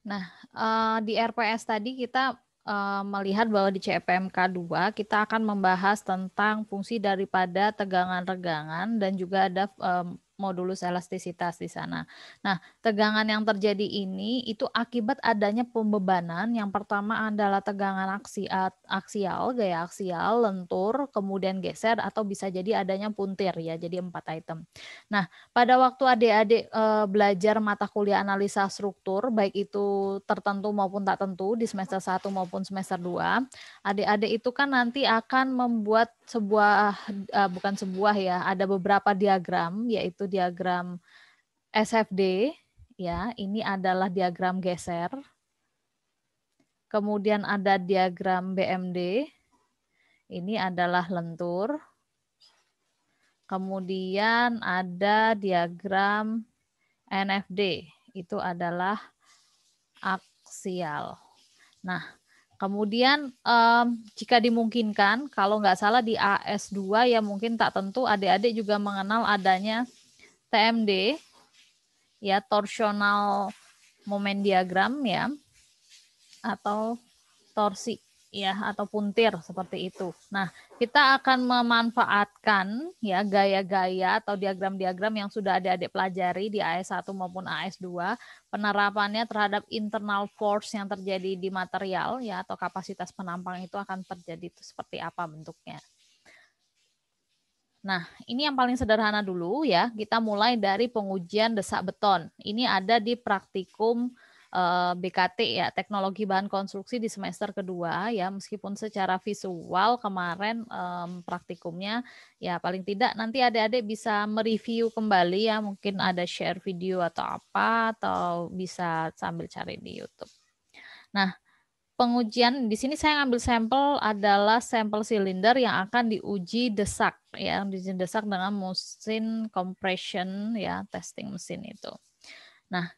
Nah, di RPS tadi kita melihat bahwa di CPMK 2 kita akan membahas tentang fungsi daripada tegangan regangan dan juga ada modulus elastisitas di sana. Nah, tegangan yang terjadi ini itu akibat adanya pembebanan. Yang pertama adalah tegangan aksial, gaya aksial, lentur, kemudian geser atau bisa jadi adanya puntir ya. Jadi 4 item. Nah, pada waktu adik-adik belajar mata kuliah analisa struktur, baik itu tertentu maupun tak tentu di semester 1 maupun semester 2, adik-adik itu kan nanti akan membuat sebuah, bukan sebuah ya, ada beberapa diagram, yaitu diagram SFD, ya, ini adalah diagram geser. Kemudian ada diagram BMD, ini adalah lentur. Kemudian ada diagram NFD, itu adalah aksial. Nah, kemudian jika dimungkinkan, kalau nggak salah di AS2 ya mungkin tak tentu adik-adik juga mengenal adanya TMD, ya torsional moment diagram ya, atau torsi ya atau puntir seperti itu. Nah, kita akan memanfaatkan ya gaya-gaya atau diagram-diagram yang sudah adik-adik pelajari di AS1 maupun AS2, penerapannya terhadap internal force yang terjadi di material ya atau kapasitas penampang itu akan terjadi itu seperti apa bentuknya. Nah, ini yang paling sederhana dulu ya. Kita mulai dari pengujian desak beton. Ini ada di praktikum BKT ya, teknologi bahan konstruksi di semester kedua ya, meskipun secara visual kemarin praktikumnya ya paling tidak nanti adik-adik bisa mereview kembali ya, mungkin ada share video atau apa atau bisa sambil cari di YouTube. Nah, pengujian di sini saya ngambil sampel adalah sampel silinder yang akan diuji desak ya, diuji desak dengan mesin compression ya, testing mesin itu. Nah,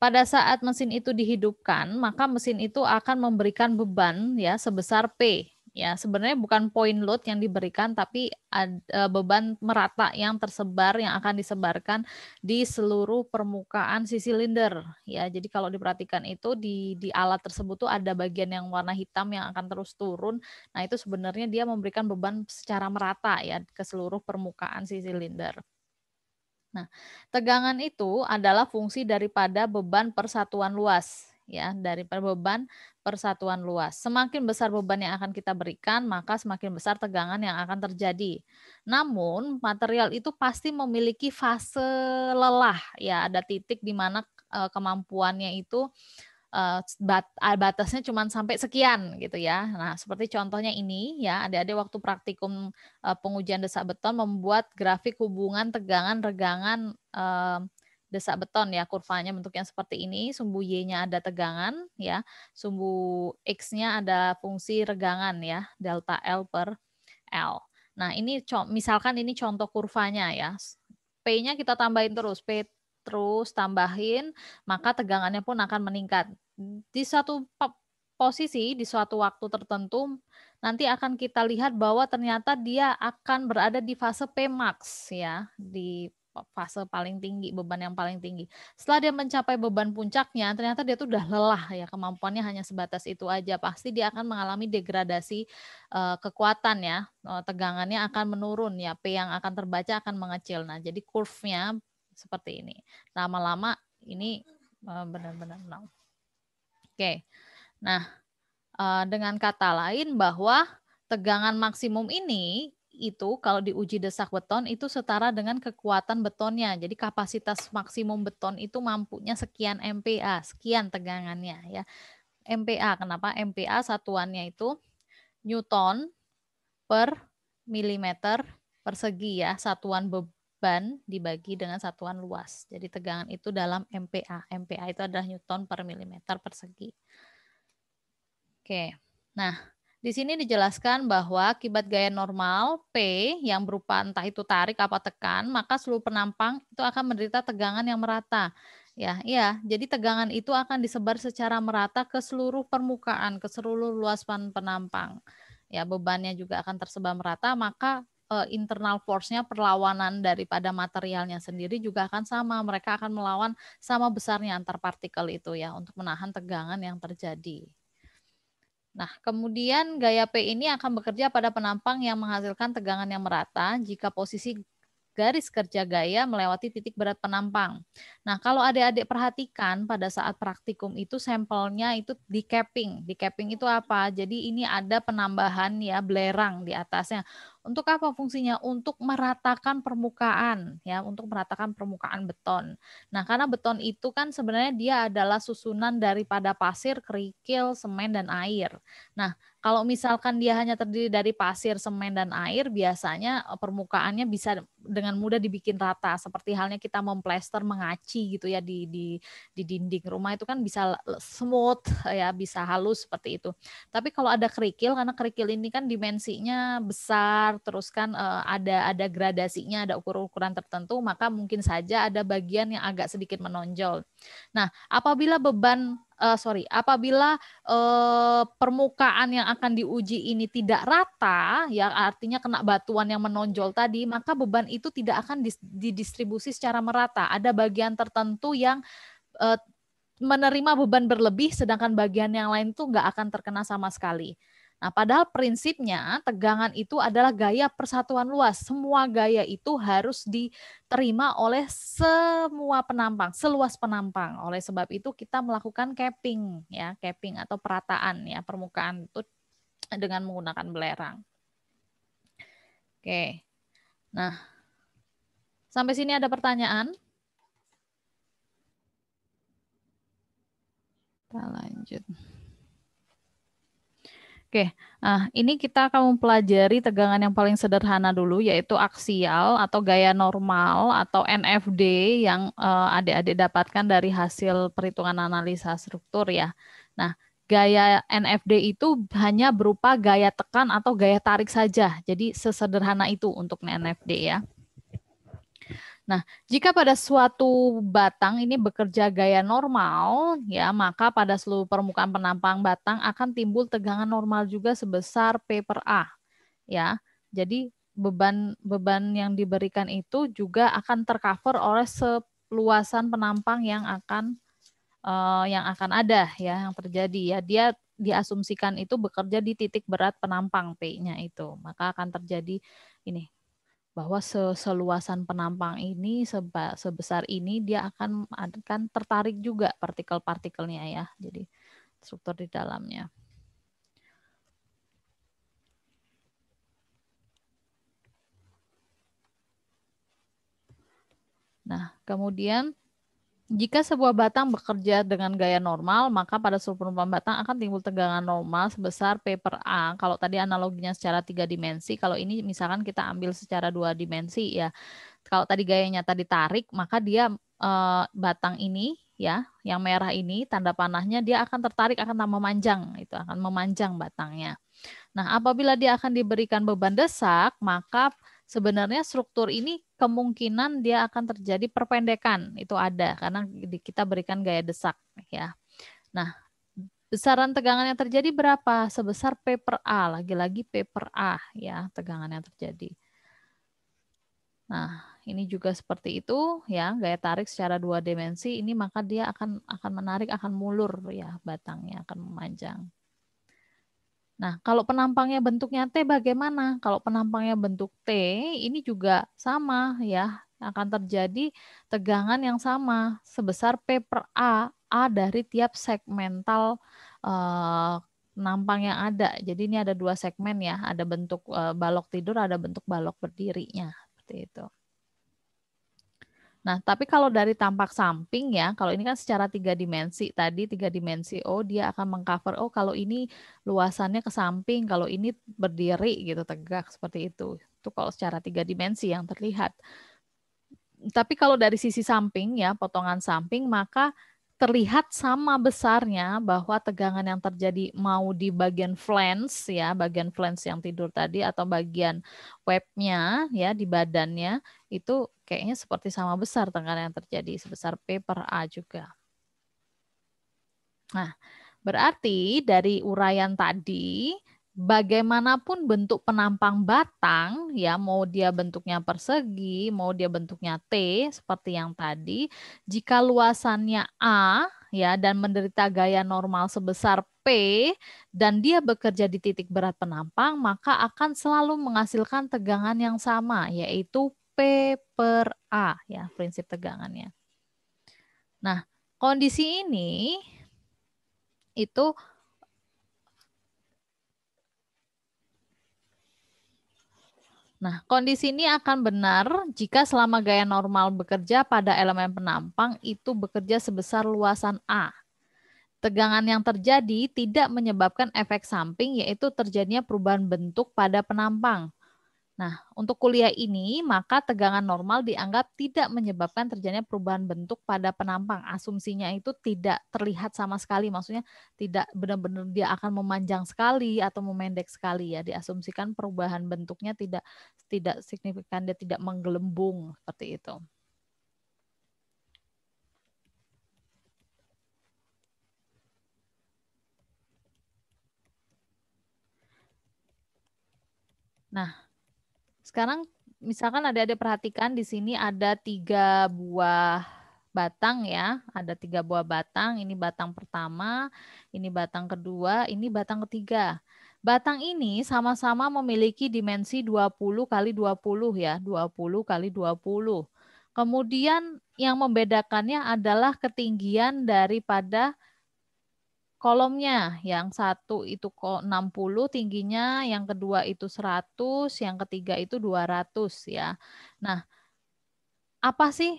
pada saat mesin itu dihidupkan, maka mesin itu akan memberikan beban ya sebesar P. Ya, sebenarnya bukan point load yang diberikan, tapi ada beban merata yang tersebar yang akan disebarkan di seluruh permukaan si silinder. Ya, jadi kalau diperhatikan itu di alat tersebut tuh ada bagian yang warna hitam yang akan terus turun. Nah, itu sebenarnya dia memberikan beban secara merata ya ke seluruh permukaan si silinder. Nah, tegangan itu adalah fungsi daripada beban persatuan luas ya, dari beban persatuan luas. Semakin besar beban yang akan kita berikan, maka semakin besar tegangan yang akan terjadi. Namun, material itu pasti memiliki fase lelah ya, ada titik di mana kemampuannya itu batasnya cuma sampai sekian gitu ya. Nah, seperti contohnya ini ya, adik-adik waktu praktikum pengujian desak beton membuat grafik hubungan tegangan regangan desak beton ya, kurvanya bentuknya seperti ini, sumbu Y-nya ada tegangan ya, sumbu X-nya ada fungsi regangan ya, delta L per L. Nah, ini misalkan ini contoh kurvanya ya. P-nya kita tambahin terus, P terus tambahin, maka tegangannya pun akan meningkat. Di suatu posisi, di suatu waktu tertentu, nanti akan kita lihat bahwa ternyata dia akan berada di fase Pmax ya, di fase paling tinggi, beban yang paling tinggi. Setelah dia mencapai beban puncaknya, ternyata dia tuh udah lelah ya, kemampuannya hanya sebatas itu aja. Pasti dia akan mengalami degradasi kekuatan ya, tegangannya akan menurun ya, P yang akan terbaca akan mengecil. Nah, jadi kurvnya seperti ini. Lama-lama ini benar-benar nol. Oke. Nah, dengan kata lain bahwa tegangan maksimum ini itu kalau diuji desak beton itu setara dengan kekuatan betonnya. Jadi kapasitas maksimum beton itu mampunya sekian MPa, sekian tegangannya ya. MPa, kenapa? MPa satuannya itu Newton per milimeter persegi ya, satuan beban dibagi dengan satuan luas. Jadi tegangan itu dalam MPa. MPa itu adalah Newton per milimeter persegi. Oke. Nah, di sini dijelaskan bahwa akibat gaya normal P yang berupa entah itu tarik apa tekan, maka seluruh penampang itu akan menderita tegangan yang merata. Ya, iya. Jadi tegangan itu akan disebar secara merata ke seluruh permukaan, ke seluruh luas penampang. Ya, bebannya juga akan tersebar merata, maka internal force-nya, perlawanan daripada materialnya sendiri juga akan sama. Mereka akan melawan sama besarnya antar partikel itu ya untuk menahan tegangan yang terjadi. Nah, kemudian gaya P ini akan bekerja pada penampang yang menghasilkan tegangan yang merata jika posisi garis kerja gaya melewati titik berat penampang. Nah, kalau adik-adik perhatikan pada saat praktikum itu sampelnya itu di capping. Di capping itu apa? Jadi ini ada penambahan ya belerang di atasnya. Untuk apa fungsinya? Untuk meratakan permukaan ya, untuk meratakan permukaan beton. Nah, karena beton itu kan sebenarnya dia adalah susunan daripada pasir, kerikil, semen dan air. Nah, kalau misalkan dia hanya terdiri dari pasir, semen, dan air, biasanya permukaannya bisa dengan mudah dibikin rata. Seperti halnya kita memplester, mengaci gitu ya di dinding rumah itu kan bisa smooth ya, bisa halus seperti itu. Tapi kalau ada kerikil, karena kerikil ini kan dimensinya besar, terus kan ada gradasinya, ada ukuran tertentu, maka mungkin saja ada bagian yang agak sedikit menonjol. Nah, apabila apabila permukaan yang akan diuji ini tidak rata, ya artinya kena batuan yang menonjol tadi, maka beban itu tidak akan didistribusi secara merata. Ada bagian tertentu yang menerima beban berlebih, sedangkan bagian yang lain itu nggak akan terkena sama sekali. Nah, padahal prinsipnya tegangan itu adalah gaya persatuan luas. Semua gaya itu harus diterima oleh semua penampang, seluas penampang. Oleh sebab itu kita melakukan capping ya, capping atau perataan ya permukaan itu dengan menggunakan belerang. Oke. Nah, sampai sini ada pertanyaan? Kita lanjut. Oke, nah ini kita akan mempelajari tegangan yang paling sederhana dulu, yaitu aksial atau gaya normal atau NFD yang adik-adik dapatkan dari hasil perhitungan analisa struktur ya. Nah, gaya NFD itu hanya berupa gaya tekan atau gaya tarik saja. Jadi sesederhana itu untuk NFD ya. Nah, jika pada suatu batang ini bekerja gaya normal, ya, maka pada seluruh permukaan penampang batang akan timbul tegangan normal juga sebesar P per A, ya. Jadi beban yang diberikan itu juga akan tercover oleh seluasan penampang yang akan ada, ya, yang terjadi, ya. Dia diasumsikan itu bekerja di titik berat penampang P-nya itu, maka akan terjadi ini bahwa seluasan penampang ini sebesar ini dia akan tertarik juga partikel-partikelnya ya. Jadi struktur di dalamnya. Nah, kemudian jika sebuah batang bekerja dengan gaya normal, maka pada seluruh penumpang batang akan timbul tegangan normal sebesar P per A. Kalau tadi analoginya secara 3 dimensi, kalau ini misalkan kita ambil secara 2 dimensi ya. Kalau tadi gayanya tadi tarik, maka dia batang ini ya, yang merah ini tanda panahnya dia akan tertarik, akan tambah memanjang, itu akan memanjang batangnya. Nah, apabila dia akan diberikan beban desak, maka sebenarnya struktur ini kemungkinan dia akan terjadi perpendekan. Itu ada karena kita berikan gaya desak ya. Nah, besaran tegangan yang terjadi berapa? Sebesar P per A, lagi-lagi P per A ya, tegangan yang terjadi. Nah, ini juga seperti itu ya, gaya tarik secara 2 dimensi ini maka dia akan menarik, akan mulur ya, batangnya akan memanjang. Nah, kalau penampangnya bentuknya T bagaimana? Kalau penampangnya bentuk T, ini juga sama ya, akan terjadi tegangan yang sama sebesar P per A dari tiap segmental penampang yang ada. Jadi ini ada 2 segmen ya, ada bentuk balok tidur, ada bentuk balok berdirinya, seperti itu. Nah, tapi kalau dari tampak samping ya, kalau ini kan secara 3 dimensi, tadi 3 dimensi, dia akan mengcover, kalau ini luasannya ke samping, kalau ini berdiri gitu, tegak seperti itu. Itu kalau secara 3 dimensi yang terlihat. Tapi kalau dari sisi samping ya, potongan samping, maka terlihat sama besarnya bahwa tegangan yang terjadi mau di bagian flange ya, bagian flange yang tidur tadi atau bagian webnya ya di badannya itu kayaknya seperti sama besar tegangan yang terjadi sebesar P per A juga. Nah, berarti dari uraian tadi bagaimanapun bentuk penampang batang, ya mau dia bentuknya persegi, mau dia bentuknya T seperti yang tadi, jika luasannya A ya dan menderita gaya normal sebesar P dan dia bekerja di titik berat penampang, maka akan selalu menghasilkan tegangan yang sama, yaitu P per A ya prinsip tegangannya. Nah, kondisi ini itu Nah, kondisi ini akan benar jika selama gaya normal bekerja pada elemen penampang itu bekerja sebesar luasan A. Tegangan yang terjadi tidak menyebabkan efek samping, yaitu terjadinya perubahan bentuk pada penampang. Nah, untuk kuliah ini, maka tegangan normal dianggap tidak menyebabkan terjadinya perubahan bentuk pada penampang. Asumsinya itu tidak terlihat sama sekali, maksudnya tidak benar-benar dia akan memanjang sekali atau memendek sekali ya. Diasumsikan perubahan bentuknya tidak tidak signifikan, dia tidak menggelembung seperti itu. Nah, sekarang misalkan adik-adik perhatikan di sini ada 3 buah batang ya. Ada 3 buah batang. Ini batang pertama, ini batang kedua, ini batang ketiga. Batang ini sama-sama memiliki dimensi 20 kali 20 ya. 20 kali 20. Kemudian yang membedakannya adalah ketinggian daripada kolomnya. Yang satu itu kok 60 tingginya, yang kedua itu 100, yang ketiga itu 200 ya. Nah, apa sih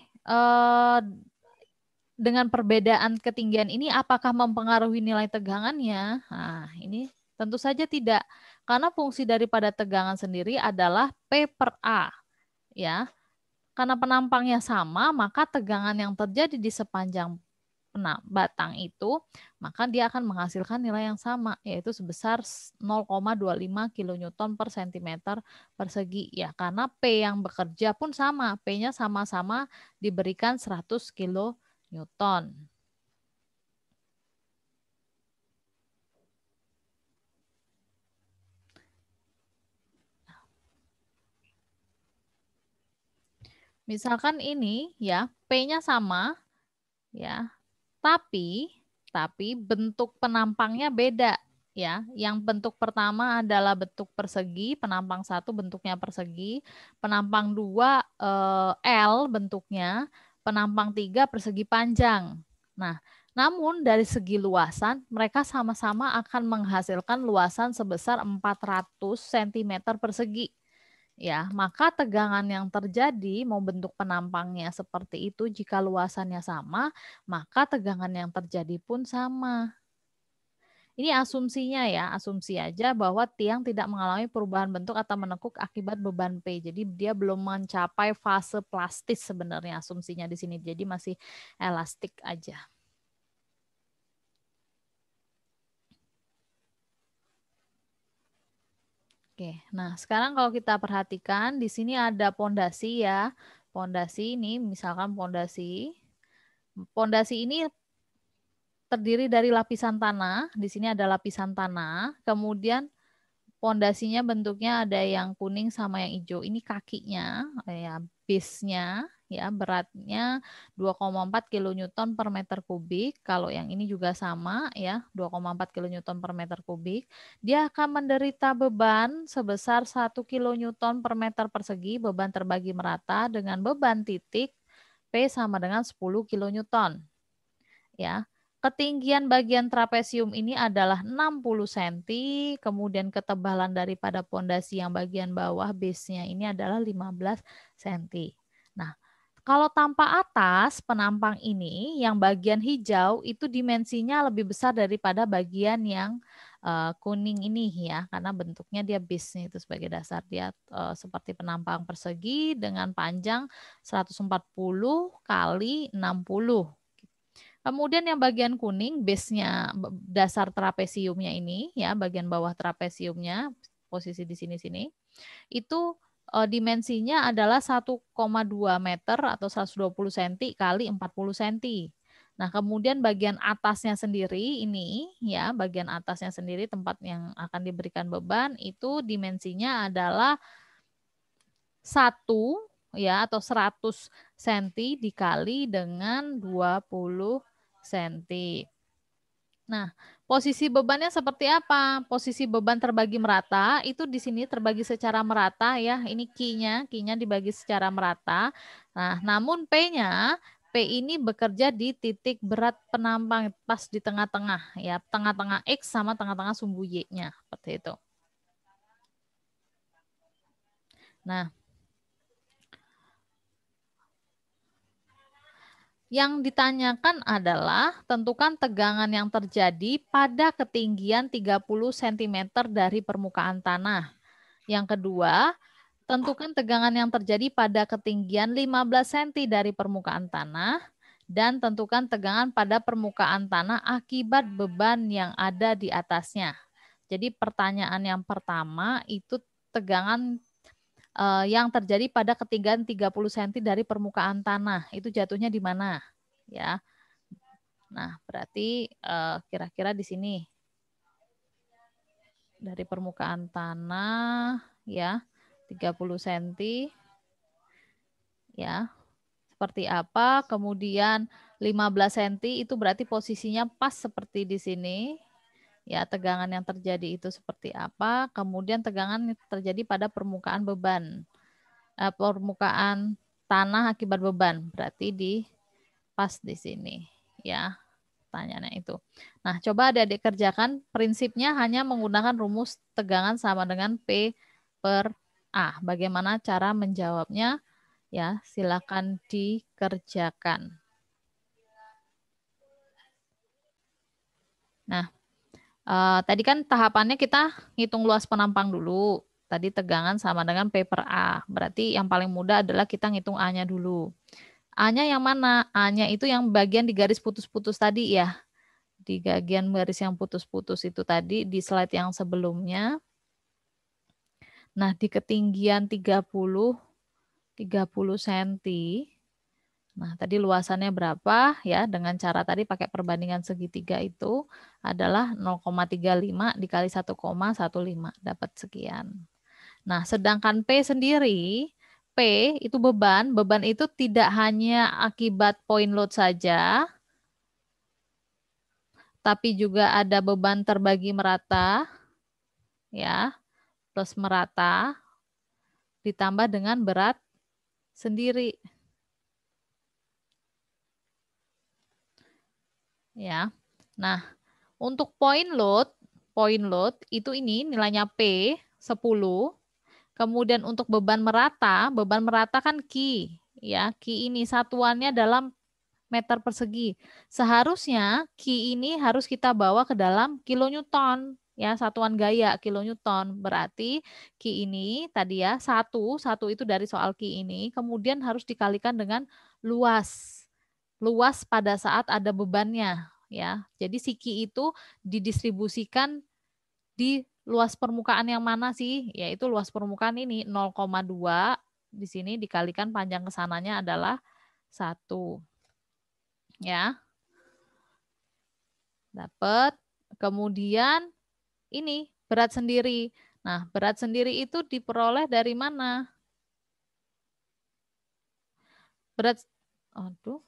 dengan perbedaan ketinggian ini apakah mempengaruhi nilai tegangannya? Nah, ini tentu saja tidak. Karena fungsi daripada tegangan sendiri adalah P per A ya. Karena penampangnya sama, maka tegangan yang terjadi di sepanjang batang itu, maka dia akan menghasilkan nilai yang sama, yaitu sebesar 0,25 kilonewton per sentimeter persegi. Ya, karena P yang bekerja pun sama, P-nya sama-sama diberikan 100 kilonewton. Misalkan ini ya, P-nya sama, ya, tapi bentuk penampangnya beda ya. Yang bentuk pertama adalah bentuk persegi, penampang 1 bentuknya persegi, penampang 2 L bentuknya, penampang 3 persegi panjang. Nah, namun dari segi luasan mereka sama-sama akan menghasilkan luasan sebesar 400 cm persegi. Ya, maka tegangan yang terjadi mau bentuk penampangnya seperti itu jika luasannya sama, maka tegangan yang terjadi pun sama. Ini asumsinya ya, asumsi aja bahwa tiang tidak mengalami perubahan bentuk atau menekuk akibat beban P. Jadi dia belum mencapai fase plastis sebenarnya asumsinya di sini. Jadi masih elastik aja. Oke, nah sekarang kalau kita perhatikan di sini ada pondasi ya. Pondasi ini misalkan pondasi. Pondasi ini terdiri dari lapisan tanah. Di sini ada lapisan tanah. Kemudian pondasinya bentuknya ada yang kuning sama yang hijau. Ini kakinya, ya, base-nya, ya, beratnya 2,4 kilonewton per meter kubik. Kalau yang ini juga sama, ya, 2,4 kilonewton per meter kubik. Dia akan menderita beban sebesar 1 kilonewton per meter persegi, beban terbagi merata dengan beban titik P sama dengan 10 kilonewton. Ya, ketinggian bagian trapesium ini adalah 60 cm, kemudian ketebalan daripada pondasi yang bagian bawah base-nya ini adalah 15 cm. Nah, kalau tanpa atas penampang ini yang bagian hijau itu dimensinya lebih besar daripada bagian yang kuning ini ya, karena bentuknya dia base-nya itu sebagai dasar dia seperti penampang persegi dengan panjang 140 kali 60. Kemudian yang bagian kuning, base-nya dasar trapesiumnya ini, ya bagian bawah trapesiumnya, posisi di sini-sini, itu dimensinya adalah 1,2 meter atau 120 cm kali 40 cm. Nah, kemudian bagian atasnya sendiri ini ya, bagian atasnya sendiri tempat yang akan diberikan beban itu dimensinya adalah 1 ya atau 100 cm dikali dengan 20 cm. Nah, posisi bebannya seperti apa? Posisi beban terbagi merata itu di sini terbagi secara merata ya. Ini Q-nya dibagi secara merata. Nah, namun P ini bekerja di titik berat penampang pas di tengah-tengah ya, tengah-tengah X sama tengah-tengah sumbu Y-nya seperti itu. Nah, yang ditanyakan adalah tentukan tegangan yang terjadi pada ketinggian 30 cm dari permukaan tanah. Yang kedua, tentukan tegangan yang terjadi pada ketinggian 15 cm dari permukaan tanah dan tentukan tegangan pada permukaan tanah akibat beban yang ada di atasnya. Jadi pertanyaan yang pertama itu tegangan yang terjadi pada ketinggian 30 cm dari permukaan tanah. Itu jatuhnya di mana? Ya. Nah, berarti kira-kira di sini dari permukaan tanah ya 30 cm ya. Seperti apa? Kemudian 15 cm itu berarti posisinya pas seperti di sini. Ya, tegangan yang terjadi itu seperti apa? Kemudian tegangan yang terjadi pada permukaan beban. Permukaan tanah akibat beban. Berarti di pas di sini ya. Pertanyaannya itu. Nah, coba adik-adik kerjakan. Prinsipnya hanya menggunakan rumus tegangan sama dengan P per A. Bagaimana cara menjawabnya? Ya, silakan dikerjakan. Nah, tadi kan tahapannya kita ngitung luas penampang dulu. Tadi tegangan sama dengan P per A. Berarti yang paling mudah adalah kita ngitung A-nya dulu. A-nya yang mana? A-nya itu yang bagian di garis putus-putus tadi ya. Di bagian garis yang putus-putus itu tadi di slide yang sebelumnya. Nah, di ketinggian 30 cm. Nah, tadi luasannya berapa ya? Dengan cara tadi pakai perbandingan segitiga itu adalah 0,35 dikali 1,15 dapat sekian. Nah, sedangkan P sendiri, P itu beban. Beban itu tidak hanya akibat point load saja, tapi juga ada beban terbagi merata ya, plus merata ditambah dengan berat sendiri. Ya. Nah, untuk point load itu ini nilainya P 10. Kemudian untuk beban merata kan Q, ya. Q ini satuannya dalam meter persegi. Seharusnya Q ini harus kita bawa ke dalam kilonewton, ya, satuan gaya kilonewton. Berarti Q ini tadi ya, satu itu dari soal Q ini, kemudian harus dikalikan dengan luas. Luas pada saat ada bebannya, ya. Jadi si Q itu didistribusikan di luas permukaan yang mana sih? Yaitu luas permukaan ini 0,2 di sini dikalikan panjang kesananya adalah 1. Ya. Dapat. Kemudian ini berat sendiri. Nah, berat sendiri itu diperoleh dari mana? Berat aduh.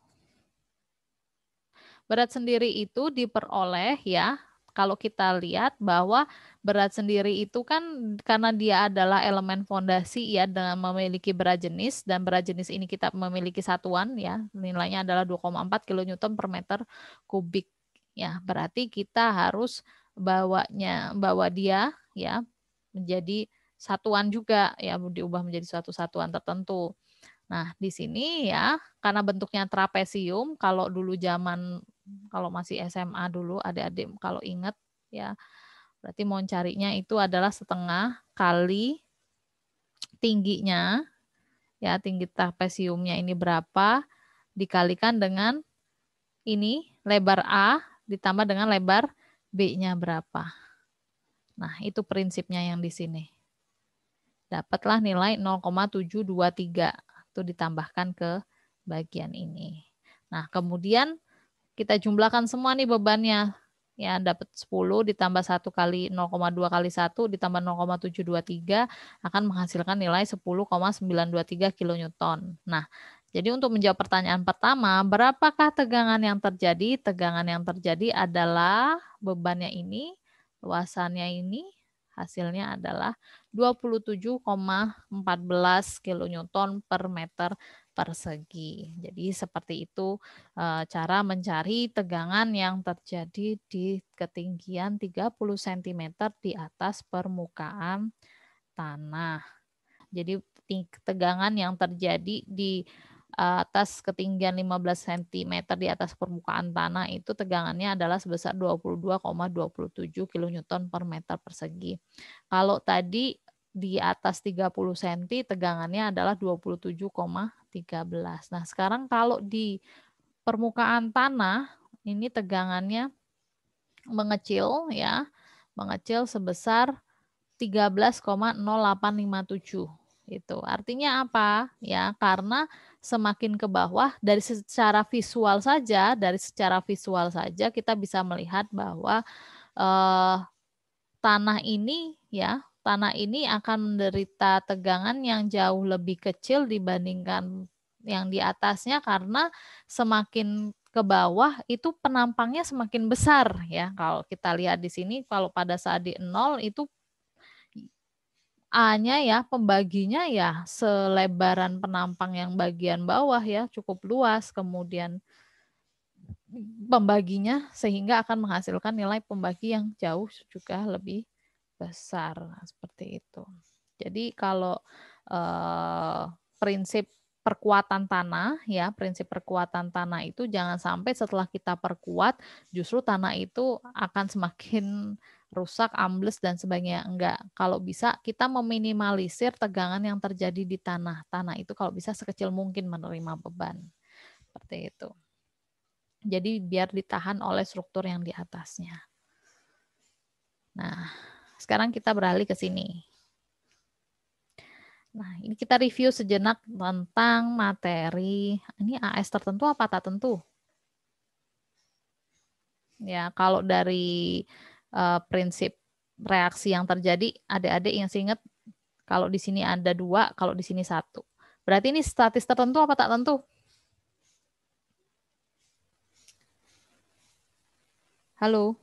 Berat sendiri itu diperoleh ya, kalau kita lihat bahwa berat sendiri itu kan karena dia adalah elemen fondasi ya dengan memiliki berat jenis dan berat jenis ini kita memiliki satuan ya, nilainya adalah 2,4 kilonewton per meter kubik ya. Berarti kita harus bawa dia ya menjadi satuan juga ya, diubah menjadi suatu satuan tertentu. Nah, di sini ya, karena bentuknya trapesium, kalau dulu zaman, kalau masih SMA dulu, adik-adik kalau ingat ya, berarti mau carinya itu adalah setengah kali tingginya, ya, tinggi trapesiumnya ini berapa, dikalikan dengan ini, lebar A, ditambah dengan lebar B-nya berapa. Nah, itu prinsipnya yang di sini. Dapatlah nilai 0,723. Itu ditambahkan ke bagian ini. Nah, kemudian kita jumlahkan semua nih bebannya. Ya, dapat 10 ditambah 1 kali 0,2 kali 1 ditambah 0,723 akan menghasilkan nilai 10,923 kilonewton. Nah, jadi untuk menjawab pertanyaan pertama, berapakah tegangan yang terjadi? Tegangan yang terjadi adalah bebannya ini, luasannya ini, hasilnya adalah 27,14 kilonewton per meter persegi. Jadi seperti itu cara mencari tegangan yang terjadi di ketinggian 30 cm di atas permukaan tanah. Jadi tegangan yang terjadi di atas ketinggian 15 cm di atas permukaan tanah itu tegangannya adalah sebesar 22,27 kN per meter persegi. Kalau tadi di atas 30 cm tegangannya adalah 27,13. Nah, sekarang kalau di permukaan tanah ini tegangannya mengecil ya, mengecil sebesar 13,0857. Itu artinya apa? Ya, karena semakin ke bawah dari secara visual saja kita bisa melihat bahwa tanah ini akan menderita tegangan yang jauh lebih kecil dibandingkan yang di atasnya karena semakin ke bawah itu penampangnya semakin besar ya. Kalau kita lihat di sini kalau pada saat di 0 itu A-nya ya pembaginya ya selebaran penampang yang bagian bawah ya cukup luas, kemudian pembaginya sehingga akan menghasilkan nilai pembagi yang jauh juga lebih besar seperti itu. Jadi kalau prinsip perkuatan tanah ya, prinsip perkuatan tanah itu jangan sampai setelah kita perkuat justru tanah itu akan semakin rusak, ambles dan sebagainya. Enggak, kalau bisa kita meminimalisir tegangan yang terjadi di tanah. Tanah itu kalau bisa sekecil mungkin menerima beban. Seperti itu. Jadi biar ditahan oleh struktur yang di atasnya. Nah, sekarang kita beralih ke sini. Nah, ini kita review sejenak tentang materi. Ini AS tertentu apa tak tentu? Ya, kalau dari prinsip reaksi yang terjadi, adik-adik yang ingat kalau di sini ada 2, kalau di sini 1. Berarti ini statis tertentu apa tak tentu? Halo?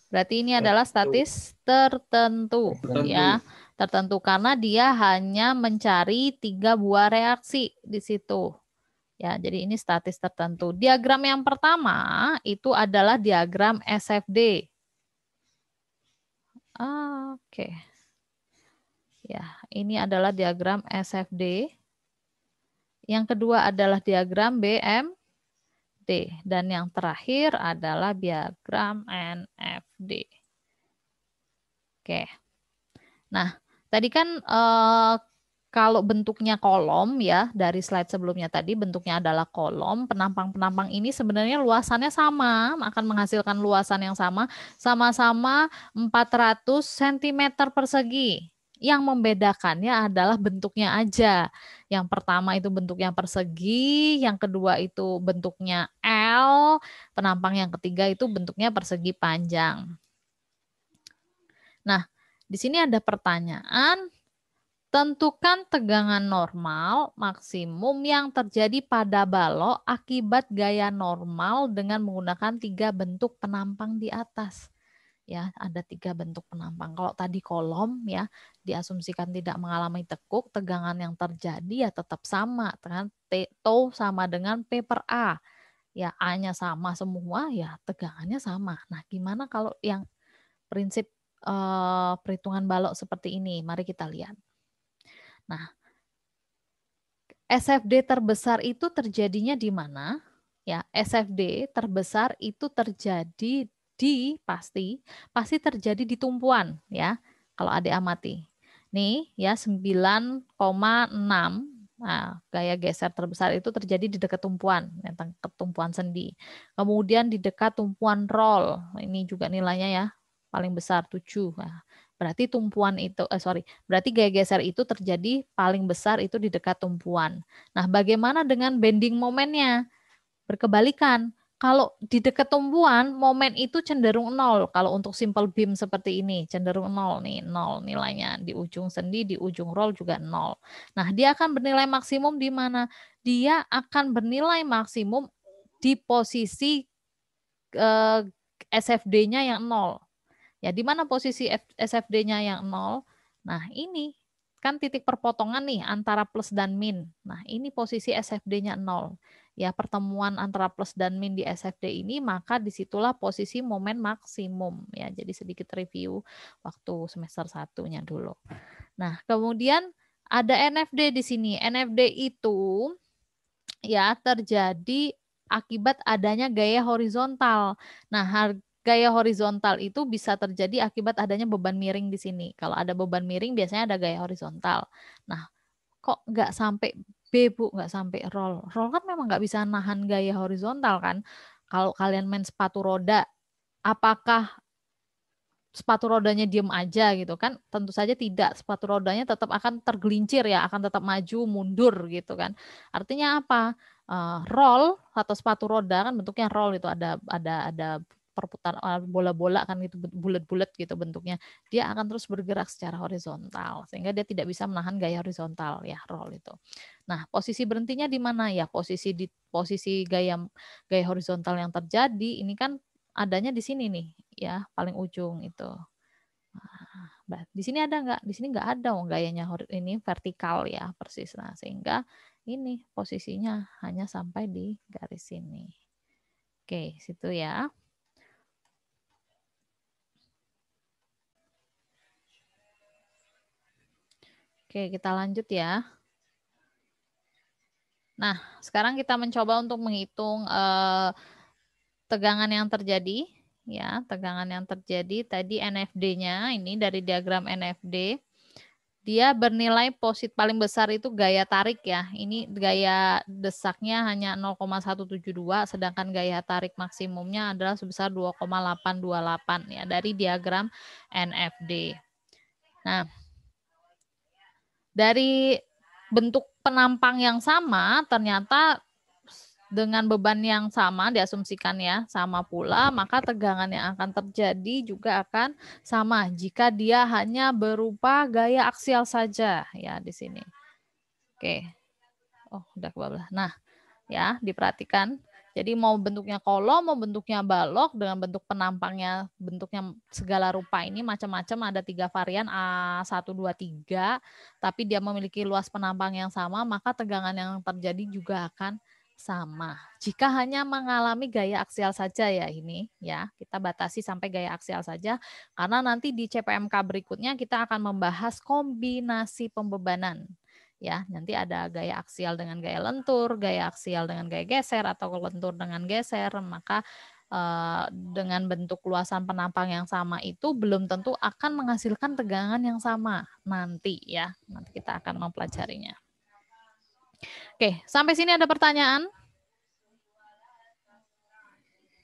Berarti ini adalah statis tertentu. Ya, tertentu karena dia hanya mencari 3 buah reaksi di situ. Ya, jadi ini statis tertentu. Diagram yang pertama itu adalah diagram SFD. Oke. Ya, ini adalah diagram SFD. Yang kedua adalah diagram BMD. Dan yang terakhir adalah diagram NFD. Oke. Nah, tadi kan kalau bentuknya kolom ya, dari slide sebelumnya tadi bentuknya adalah kolom, penampang-penampang ini sebenarnya luasannya sama, akan menghasilkan luasan yang sama, sama-sama 400 cm persegi. Yang membedakannya adalah bentuknya aja. Yang pertama itu bentuknya persegi, yang kedua itu bentuknya L, penampang yang ketiga itu bentuknya persegi panjang. Nah, di sini ada pertanyaan, tentukan tegangan normal maksimum yang terjadi pada balok akibat gaya normal dengan menggunakan 3 bentuk penampang di atas. Ya, ada 3 bentuk penampang. Kalau tadi kolom ya, diasumsikan tidak mengalami tekuk, tegangan yang terjadi ya tetap sama, dengan Tau sama dengan P per A. Ya, A-nya sama semua, ya tegangannya sama. Nah, gimana kalau yang prinsip perhitungan balok seperti ini? Mari kita lihat. Nah, SFD terbesar itu terjadinya di mana? Ya, SFD terbesar itu terjadi pasti terjadi di tumpuan ya. Kalau adik amati. Nih ya 9,6. Nah, gaya geser terbesar itu terjadi di dekat tumpuan, tumpuan sendi. Kemudian di dekat tumpuan roll. Ini juga nilainya ya paling besar 7. Nah, berarti tumpuan itu berarti gaya geser itu terjadi paling besar itu di dekat tumpuan. Nah, bagaimana dengan bending momennya? Berkebalikan. Kalau di dekat tumbuhan, momen itu cenderung nol. Kalau untuk simple beam seperti ini, cenderung nol nih, nol nilainya. Di ujung sendi, di ujung roll juga nol. Nah, dia akan bernilai maksimum di mana? Dia akan bernilai maksimum di posisi SFD-nya yang nol. Ya, di mana posisi SFD-nya yang nol? Nah, ini kan titik perpotongan nih antara plus dan min. Nah, ini posisi SFD-nya nol. Ya, pertemuan antara plus dan min di SFD ini, maka disitulah posisi momen maksimum. Ya, jadi sedikit review waktu semester satunya dulu. Nah, kemudian ada NFD di sini. NFD itu ya terjadi akibat adanya gaya horizontal. Nah, gaya horizontal itu bisa terjadi akibat adanya beban miring di sini. Kalau ada beban miring biasanya ada gaya horizontal. Nah, kok nggak sampai B, Bu? Nggak sampai roll. Roll kan memang nggak bisa nahan gaya horizontal kan. Kalau kalian main sepatu roda, apakah sepatu rodanya diem aja gitu kan? Tentu saja tidak. Sepatu rodanya tetap akan tergelincir ya, akan tetap maju mundur gitu kan. Artinya apa? Roll atau sepatu roda kan bentuknya roll itu ada perputaran bola-bola kan gitu bulat-bulat gitu bentuknya. Dia akan terus bergerak secara horizontal sehingga dia tidak bisa menahan gaya horizontal ya roll itu. Nah, posisi berhentinya di mana ya? Posisi gaya horizontal yang terjadi ini kan adanya di sini nih ya paling ujung itu. Nah, di sini ada nggak? Di sini nggak ada gayanya ini vertikal ya persis. Nah, sehingga ini posisinya hanya sampai di garis sini. Oke, situ ya. Oke, kita lanjut ya. Nah, sekarang kita mencoba untuk menghitung tegangan yang terjadi ya, tegangan yang terjadi tadi NFD-nya ini dari diagram NFD. Dia bernilai paling besar itu gaya tarik ya. Ini gaya desaknya hanya 0,172 sedangkan gaya tarik maksimumnya adalah sebesar 2,828 ya dari diagram NFD. Nah, dari bentuk penampang yang sama ternyata dengan beban yang sama diasumsikan ya sama pula, maka tegangan yang akan terjadi juga akan sama jika dia hanya berupa gaya aksial saja ya di sini. Oke. Oh, udah kebablas. Nah, ya diperhatikan. Jadi mau bentuknya kolom, mau bentuknya balok dengan bentuk penampangnya bentuknya segala rupa ini macam-macam ada 3 varian A1 2 3, tapi dia memiliki luas penampang yang sama, maka tegangan yang terjadi juga akan sama. Jika hanya mengalami gaya aksial saja ya ini ya, kita batasi sampai gaya aksial saja karena nanti di CPMK berikutnya kita akan membahas kombinasi pembebanan. Ya, nanti ada gaya aksial dengan gaya lentur, gaya aksial dengan gaya geser atau lentur dengan geser, maka dengan bentuk luasan penampang yang sama itu belum tentu akan menghasilkan tegangan yang sama nanti ya. Nanti kita akan mempelajarinya. Oke, sampai sini ada pertanyaan?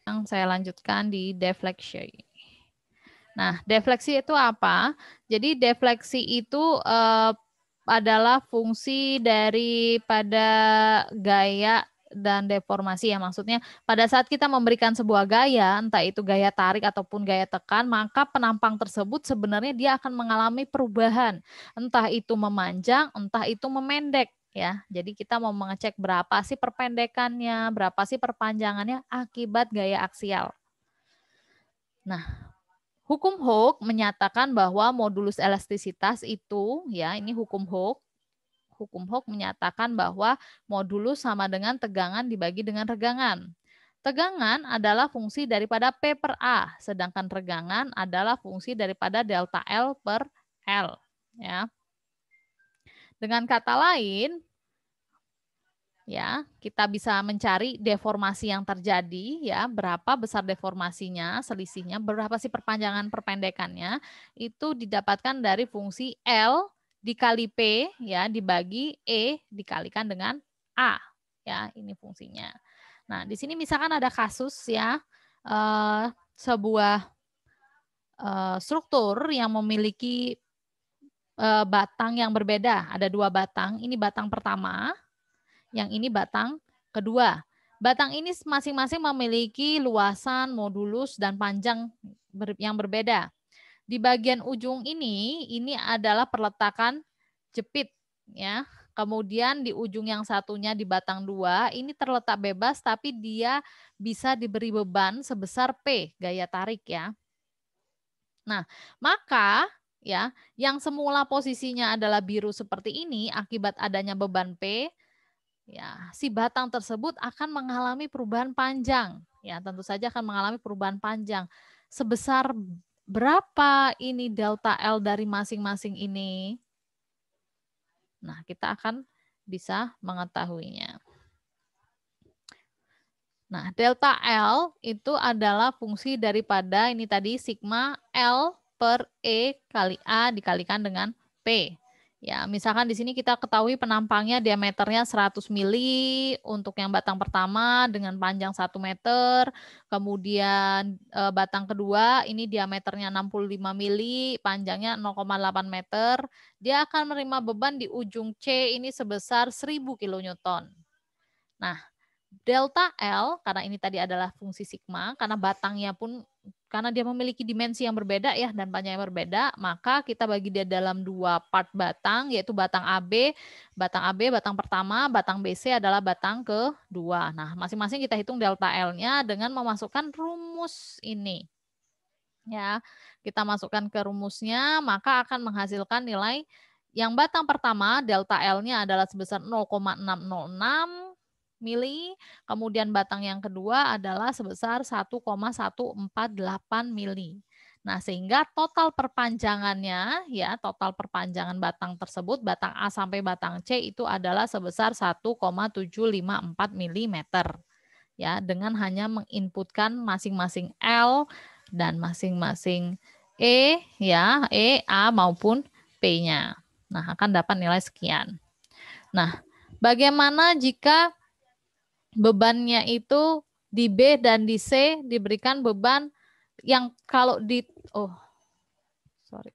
Yang saya lanjutkan di defleksi. Nah, defleksi itu apa? Jadi defleksi itu adalah fungsi daripada gaya dan deformasi ya, maksudnya pada saat kita memberikan sebuah gaya, entah itu gaya tarik ataupun gaya tekan, maka penampang tersebut sebenarnya dia akan mengalami perubahan, entah itu memanjang, entah itu memendek ya. Jadi kita mau mengecek berapa sih perpendekannya, berapa sih perpanjangannya akibat gaya aksial. Nah, hukum Hooke menyatakan bahwa modulus elastisitas itu ya, ini hukum Hooke. Hukum Hooke menyatakan bahwa modulus sama dengan tegangan dibagi dengan regangan. Tegangan adalah fungsi daripada P per A, sedangkan regangan adalah fungsi daripada delta L per L. Ya. Dengan kata lain, ya, kita bisa mencari deformasi yang terjadi ya, berapa besar deformasinya, selisihnya, berapa sih perpanjangan perpendekannya, itu didapatkan dari fungsi L dikali P ya dibagi E dikalikan dengan A. Ya, ini fungsinya. Nah, di sini misalkan ada kasus ya sebuah struktur yang memiliki batang yang berbeda, ada 2 batang, ini batang pertama, yang ini batang kedua. Batang ini masing-masing memiliki luasan, modulus, dan panjang yang berbeda. Di bagian ujung ini adalah perletakan jepit, ya. Kemudian di ujung yang satunya di batang 2 ini terletak bebas, tapi dia bisa diberi beban sebesar P, gaya tarik ya. Nah, maka ya, yang semula posisinya adalah biru seperti ini akibat adanya beban P, ya, si batang tersebut akan mengalami perubahan panjang. Ya, tentu saja akan mengalami perubahan panjang. Sebesar berapa ini delta L dari masing-masing ini? Nah, kita akan bisa mengetahuinya. Nah, delta L itu adalah fungsi daripada ini tadi sigma L per E kali A dikalikan dengan P. Ya, misalkan di sini kita ketahui penampangnya diameternya 100 mili untuk yang batang pertama dengan panjang 1 meter. Kemudian batang kedua ini diameternya 65 mili, panjangnya 0,8 meter. Dia akan menerima beban di ujung C ini sebesar 1000 kilonewton. Nah, delta L, karena ini tadi adalah fungsi sigma, karena batangnya pun, karena dia memiliki dimensi yang berbeda ya, dan panjang yang berbeda, maka kita bagi dia dalam 2 part batang, yaitu batang AB, batang pertama, batang BC adalah batang kedua. Nah, masing-masing kita hitung delta L-nya dengan memasukkan rumus ini. Ya, kita masukkan ke rumusnya, maka akan menghasilkan nilai yang batang pertama, delta L-nya adalah sebesar 0,606 mili, kemudian batang yang kedua adalah sebesar 1,148 mili. Nah, sehingga total perpanjangannya ya, total perpanjangan batang tersebut, batang A sampai batang C itu adalah sebesar 1,754 mm. Ya, dengan hanya menginputkan masing-masing L dan masing-masing E ya, E, A maupun P-nya. Nah, akan dapat nilai sekian. Nah, bagaimana jika bebannya itu di B dan di C diberikan beban yang kalau di sorry.